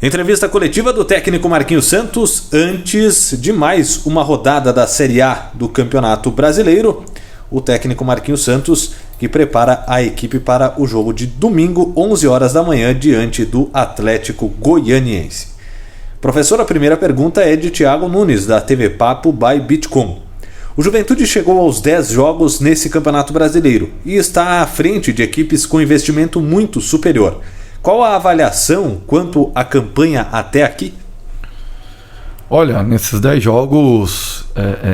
Entrevista coletiva do técnico Marquinhos Santos antes de mais uma rodada da Série A do Campeonato Brasileiro. O técnico Marquinhos Santos que prepara a equipe para o jogo de domingo, 11 horas da manhã, diante do Atlético Goianiense. Professor, a primeira pergunta é de Thiago Nunes, da TV Papo by Bitcom. O Juventude chegou aos 10 jogos nesse Campeonato Brasileiro e está à frente de equipes com investimento muito superior. Qual a avaliação quanto à campanha até aqui? Olha, nesses 10 jogos,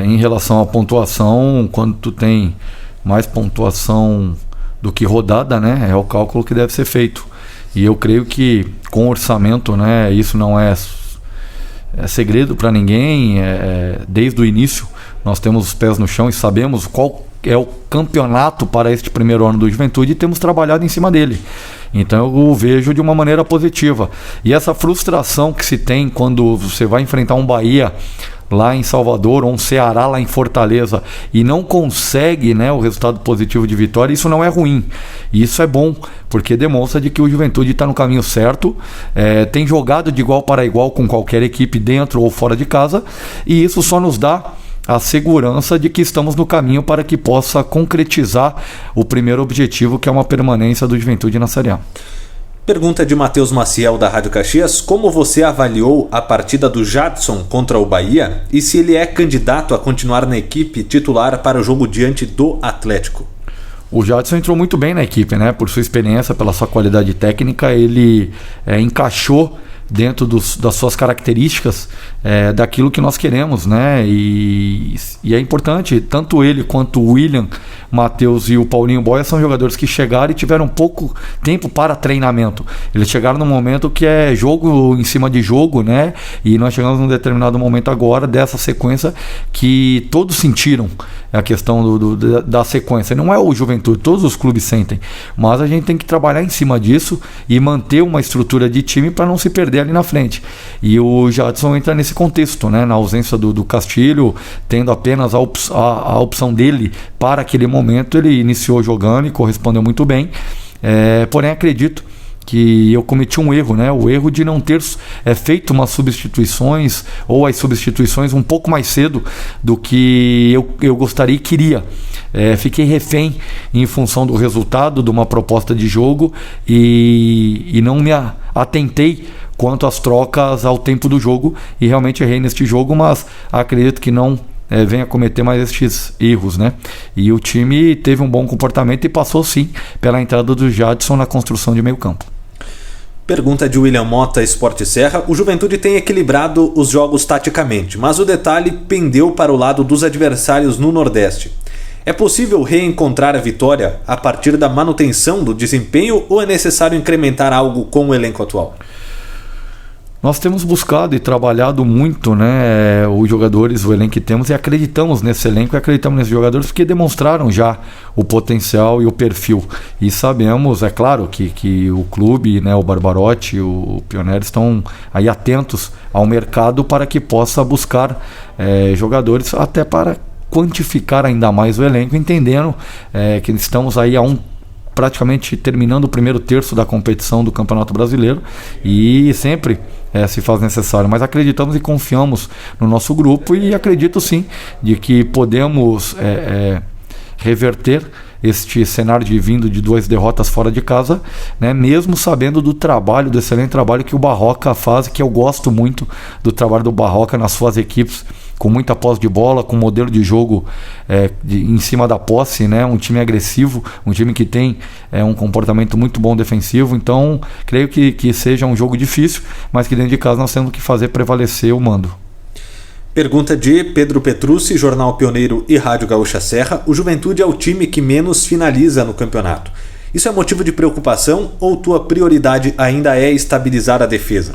em relação à pontuação, quando tu tem mais pontuação do que rodada, né, é o cálculo que deve ser feito. E eu creio que com orçamento, né, isso não é segredo para ninguém. Desde o início nós temos os pés no chão e sabemos qual é o campeonato para este primeiro ano do Juventude e temos trabalhado em cima dele. Então eu vejo de uma maneira positiva. E essa frustração que se tem quando você vai enfrentar um Bahia lá em Salvador ou um Ceará lá em Fortaleza e não consegue, né, o resultado positivo de vitória, isso não é ruim. Isso é bom, porque demonstra de que o Juventude está no caminho certo, tem jogado de igual para igual com qualquer equipe dentro ou fora de casa, e isso só nos dá a segurança de que estamos no caminho para que possa concretizar o primeiro objetivo, que é uma permanência do Juventude na Série A. Pergunta de Matheus Maciel, da Rádio Caxias: como você avaliou a partida do Jadson contra o Bahia e se ele é candidato a continuar na equipe titular para o jogo diante do Atlético? O Jadson entrou muito bem na equipe, né? Por sua experiência, pela sua qualidade técnica, ele encaixou dentro das suas características, daquilo que nós queremos, né? E é importante, tanto ele quanto o William, Matheus e o Paulinho Boia são jogadores que chegaram e tiveram pouco tempo para treinamento. Eles chegaram num momento que é jogo em cima de jogo, né? E nós chegamos num determinado momento agora dessa sequência que todos sentiram a questão da sequência. Não é o Juventude, todos os clubes sentem, mas a gente tem que trabalhar em cima disso e manter uma estrutura de time para não se perder ali na frente. E o Jadson entra nesse contexto, né? Na ausência do Castilho, tendo apenas a opção dele para aquele momento, ele iniciou jogando e correspondeu muito bem. Porém, acredito que eu cometi um erro, né? O erro de não ter feito umas substituições, ou as substituições um pouco mais cedo do que eu gostaria e queria. Fiquei refém em função do resultado de uma proposta de jogo e não me atentei quanto às trocas ao tempo do jogo, e realmente errei neste jogo, mas acredito que não venha cometer mais estes erros, né? E o time teve um bom comportamento e passou sim pela entrada do Jadson na construção de meio campo. Pergunta de William Mota, Esporte Serra: o Juventude tem equilibrado os jogos taticamente, mas o detalhe pendeu para o lado dos adversários no Nordeste. É possível reencontrar a vitória a partir da manutenção do desempenho ou é necessário incrementar algo com o elenco atual? Nós temos buscado e trabalhado muito, né, os jogadores, o elenco que temos, e acreditamos nesse elenco e acreditamos nesses jogadores porque demonstraram já o potencial e o perfil. E sabemos, é claro, que o clube, né, o Barbarotti, o Pioneiro estão aí atentos ao mercado para que possa buscar jogadores, até para quantificar ainda mais o elenco, entendendo que estamos aí praticamente terminando o primeiro terço da competição do Campeonato Brasileiro e sempre se faz necessário, mas acreditamos e confiamos no nosso grupo e acredito sim de que podemos reverter este cenário vindo de 2 derrotas fora de casa, né, mesmo sabendo do excelente trabalho que o Barroca faz, que eu gosto muito do trabalho do Barroca nas suas equipes, com muita posse de bola, com modelo de jogo em cima da posse, né, um time agressivo, um time que tem um comportamento muito bom defensivo. Então creio que seja um jogo difícil, mas que dentro de casa nós temos que fazer prevalecer o mando. Pergunta de Pedro Petrucci, Jornal Pioneiro e Rádio Gaúcha Serra: o Juventude é o time que menos finaliza no campeonato. Isso é motivo de preocupação ou tua prioridade ainda é estabilizar a defesa?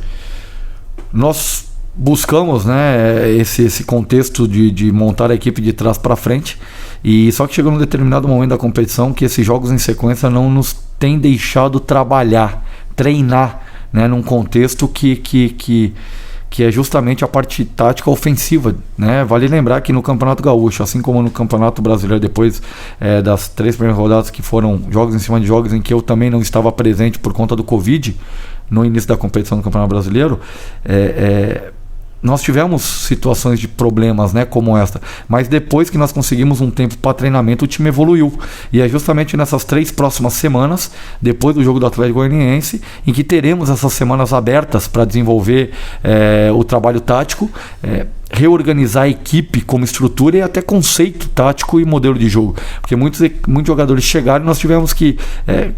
Nós buscamos, né, esse contexto de montar a equipe de trás para frente, e só que chegou num determinado momento da competição que esses jogos em sequência não nos têm deixado treinar, né, num contexto que é justamente a parte tática ofensiva, né? Vale lembrar que no Campeonato Gaúcho, assim como no Campeonato Brasileiro, depois das 3 primeiras rodadas que foram jogos em cima de jogos em que eu também não estava presente por conta do Covid, no início da competição do Campeonato Brasileiro, nós tivemos situações de problemas, né, como esta, mas depois que nós conseguimos um tempo para treinamento, o time evoluiu. E é justamente nessas 3 próximas semanas, depois do jogo do Atlético Goianiense, em que teremos essas semanas abertas para desenvolver o trabalho tático, reorganizar a equipe como estrutura e até conceito tático e modelo de jogo, porque muitos jogadores chegaram e nós tivemos que,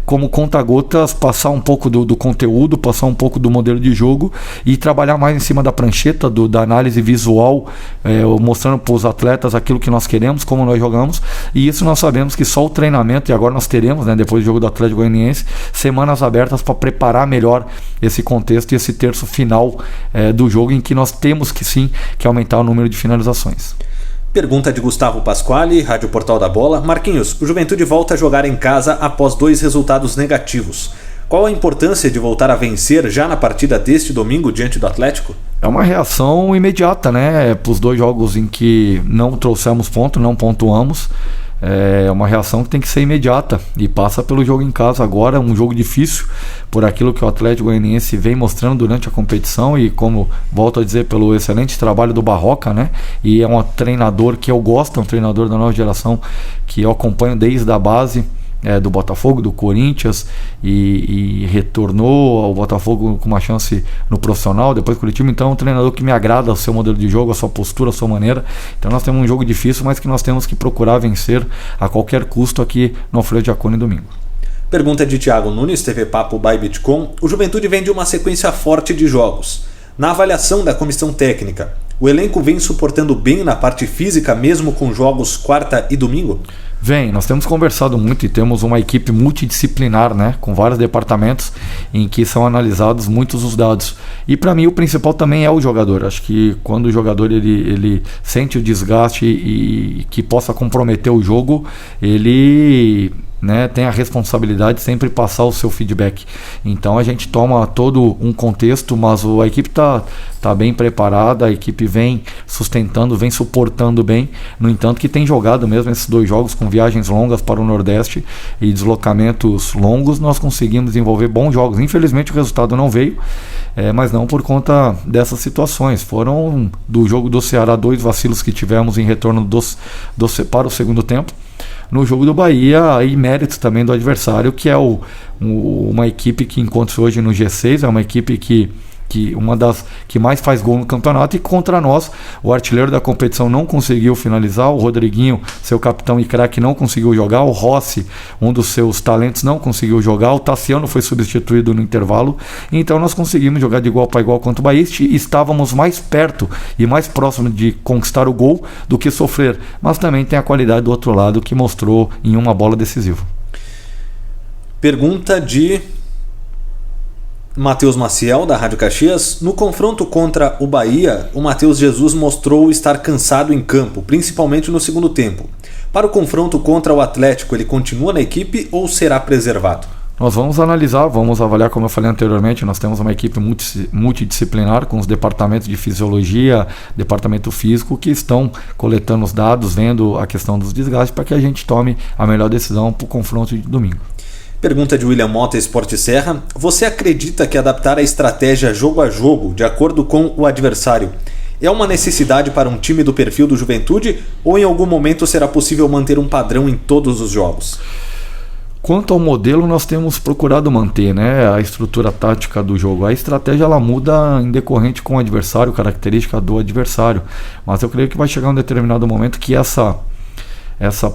como conta-gotas, passar um pouco do conteúdo, passar um pouco do modelo de jogo e trabalhar mais em cima da prancheta, da análise visual, mostrando para os atletas aquilo que nós queremos, como nós jogamos, e isso nós sabemos que só o treinamento, e agora nós teremos, né, depois do jogo do Atlético Goianiense, semanas abertas para preparar melhor esse contexto e esse terço final do jogo, em que nós temos que sim que aumentar o número de finalizações. Pergunta de Gustavo Pasquale, Rádio Portal da Bola. Marquinhos, o Juventude volta a jogar em casa após 2 resultados negativos. Qual a importância de voltar a vencer já na partida deste domingo diante do Atlético? É uma reação imediata, né? Para os 2 jogos em que não trouxemos ponto, não pontuamos. É uma reação que tem que ser imediata e passa pelo jogo em casa agora, um jogo difícil por aquilo que o Atlético Goianiense vem mostrando durante a competição e, como volto a dizer, pelo excelente trabalho do Barroca, né? E é um treinador que eu gosto, um treinador da nova geração que eu acompanho desde a base do Botafogo, do Corinthians, e retornou ao Botafogo com uma chance no profissional, depois Curitiba. Então é um treinador que me agrada o seu modelo de jogo, a sua postura, a sua maneira. Então nós temos um jogo difícil, mas que nós temos que procurar vencer a qualquer custo aqui no Alfredo Jaconi domingo. Pergunta de Thiago Nunes, TV Papo by Bitcom. O Juventude vem de uma sequência forte de jogos. Na avaliação da comissão técnica, o elenco vem suportando bem na parte física, mesmo com jogos quarta e domingo? Nós temos conversado muito e temos uma equipe multidisciplinar, né, com vários departamentos em que são analisados muitos os dados. E para mim o principal também é o jogador. Acho que quando o jogador ele sente o desgaste e que possa comprometer o jogo, ele, né, tem a responsabilidade de sempre passar o seu feedback. Então a gente toma todo um contexto, mas a equipe está bem preparada, a equipe vem sustentando, vem suportando bem. No entanto, que tem jogado mesmo esses 2 jogos com viagens longas para o Nordeste e deslocamentos longos, nós conseguimos desenvolver bons jogos. Infelizmente o resultado não veio, mas não por conta dessas situações. Foram do jogo do Ceará 2 vacilos que tivemos em retorno para o segundo tempo. No jogo do Bahia, aí mérito também do adversário, que é uma equipe que encontra-se hoje no G6, é uma equipe que uma das que mais faz gol no campeonato, e contra nós, o artilheiro da competição não conseguiu finalizar, o Rodriguinho, seu capitão e craque, não conseguiu jogar, o Rossi, um dos seus talentos, não conseguiu jogar, o Tassiano foi substituído no intervalo, então nós conseguimos jogar de igual para igual contra o Bahia, e estávamos mais perto e mais próximo de conquistar o gol do que sofrer, mas também tem a qualidade do outro lado que mostrou em uma bola decisiva. Pergunta de Matheus Maciel, da Rádio Caxias. No confronto contra o Bahia, o Matheus Jesus mostrou estar cansado em campo, principalmente no segundo tempo. Para o confronto contra o Atlético, ele continua na equipe ou será preservado? Nós vamos analisar, vamos avaliar, como eu falei anteriormente, nós temos uma equipe multidisciplinar com os departamentos de fisiologia, departamento físico, que estão coletando os dados, vendo a questão dos desgastes, para que a gente tome a melhor decisão para o confronto de domingo. Pergunta de William Mota, Esporte Serra. Você acredita que adaptar a estratégia jogo a jogo, de acordo com o adversário, é uma necessidade para um time do perfil do Juventude, ou em algum momento será possível manter um padrão em todos os jogos? Quanto ao modelo, nós temos procurado manter, né, a estrutura tática do jogo. A estratégia ela muda em decorrente com o adversário, característica do adversário. Mas eu creio que vai chegar um determinado momento que essa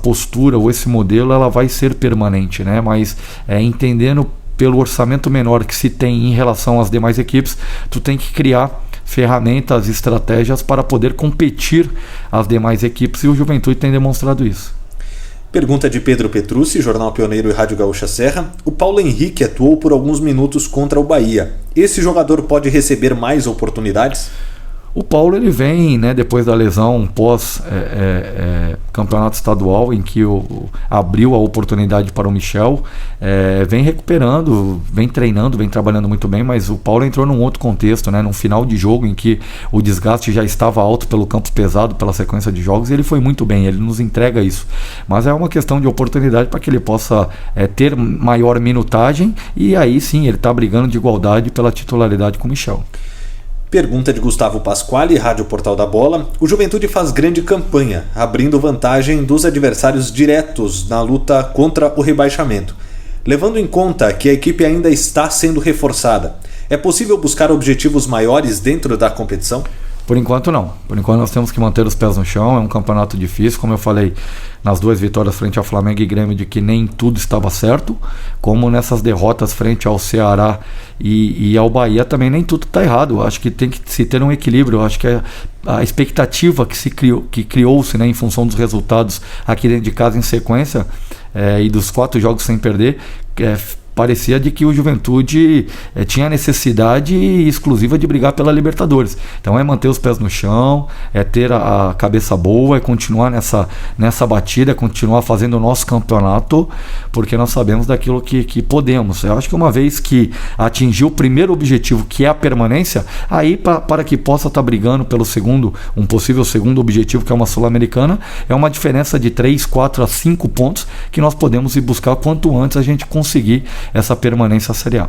postura ou esse modelo ela vai ser permanente, né? Mas entendendo pelo orçamento menor que se tem em relação às demais equipes, tu tem que criar ferramentas, estratégias para poder competir as demais equipes, e o Juventude tem demonstrado isso. Pergunta de Pedro Petrucci, Jornal Pioneiro e Rádio Gaúcha Serra. O Paulo Henrique atuou por alguns minutos contra o Bahia. Esse jogador pode receber mais oportunidades? O Paulo ele vem, né, depois da lesão pós campeonato estadual, em que abriu a oportunidade para o Michel, vem recuperando, vem treinando, vem trabalhando muito bem, mas o Paulo entrou num outro contexto, né, num final de jogo em que o desgaste já estava alto pelo campo pesado, pela sequência de jogos, e ele foi muito bem, ele nos entrega isso. Mas é uma questão de oportunidade para que ele possa ter maior minutagem, e aí sim ele está brigando de igualdade pela titularidade com o Michel. Pergunta de Gustavo Pasquale, Rádio Portal da Bola. O Juventude faz grande campanha, abrindo vantagem dos adversários diretos na luta contra o rebaixamento. Levando em conta que a equipe ainda está sendo reforçada, é possível buscar objetivos maiores dentro da competição? Por enquanto não. Por enquanto nós temos que manter os pés no chão. É um campeonato difícil, como eu falei nas 2 vitórias frente ao Flamengo e Grêmio, de que nem tudo estava certo, como nessas derrotas frente ao Ceará e ao Bahia também nem tudo está errado. Eu acho que tem que se ter um equilíbrio. Eu acho que a expectativa que criou-se, né, em função dos resultados aqui dentro de casa em sequência e dos 4 jogos sem perder, parecia de que o Juventude tinha necessidade exclusiva de brigar pela Libertadores. Então é manter os pés no chão, é ter a cabeça boa, é continuar nessa batida, é continuar fazendo o nosso campeonato, porque nós sabemos daquilo que podemos. Eu acho que uma vez que atingir o primeiro objetivo, que é a permanência, aí para que possa estar brigando pelo um possível segundo objetivo, que é uma Sul-Americana, é uma diferença de 3, 4 a 5 pontos que nós podemos ir buscar quanto antes a gente conseguir essa permanência à Série A.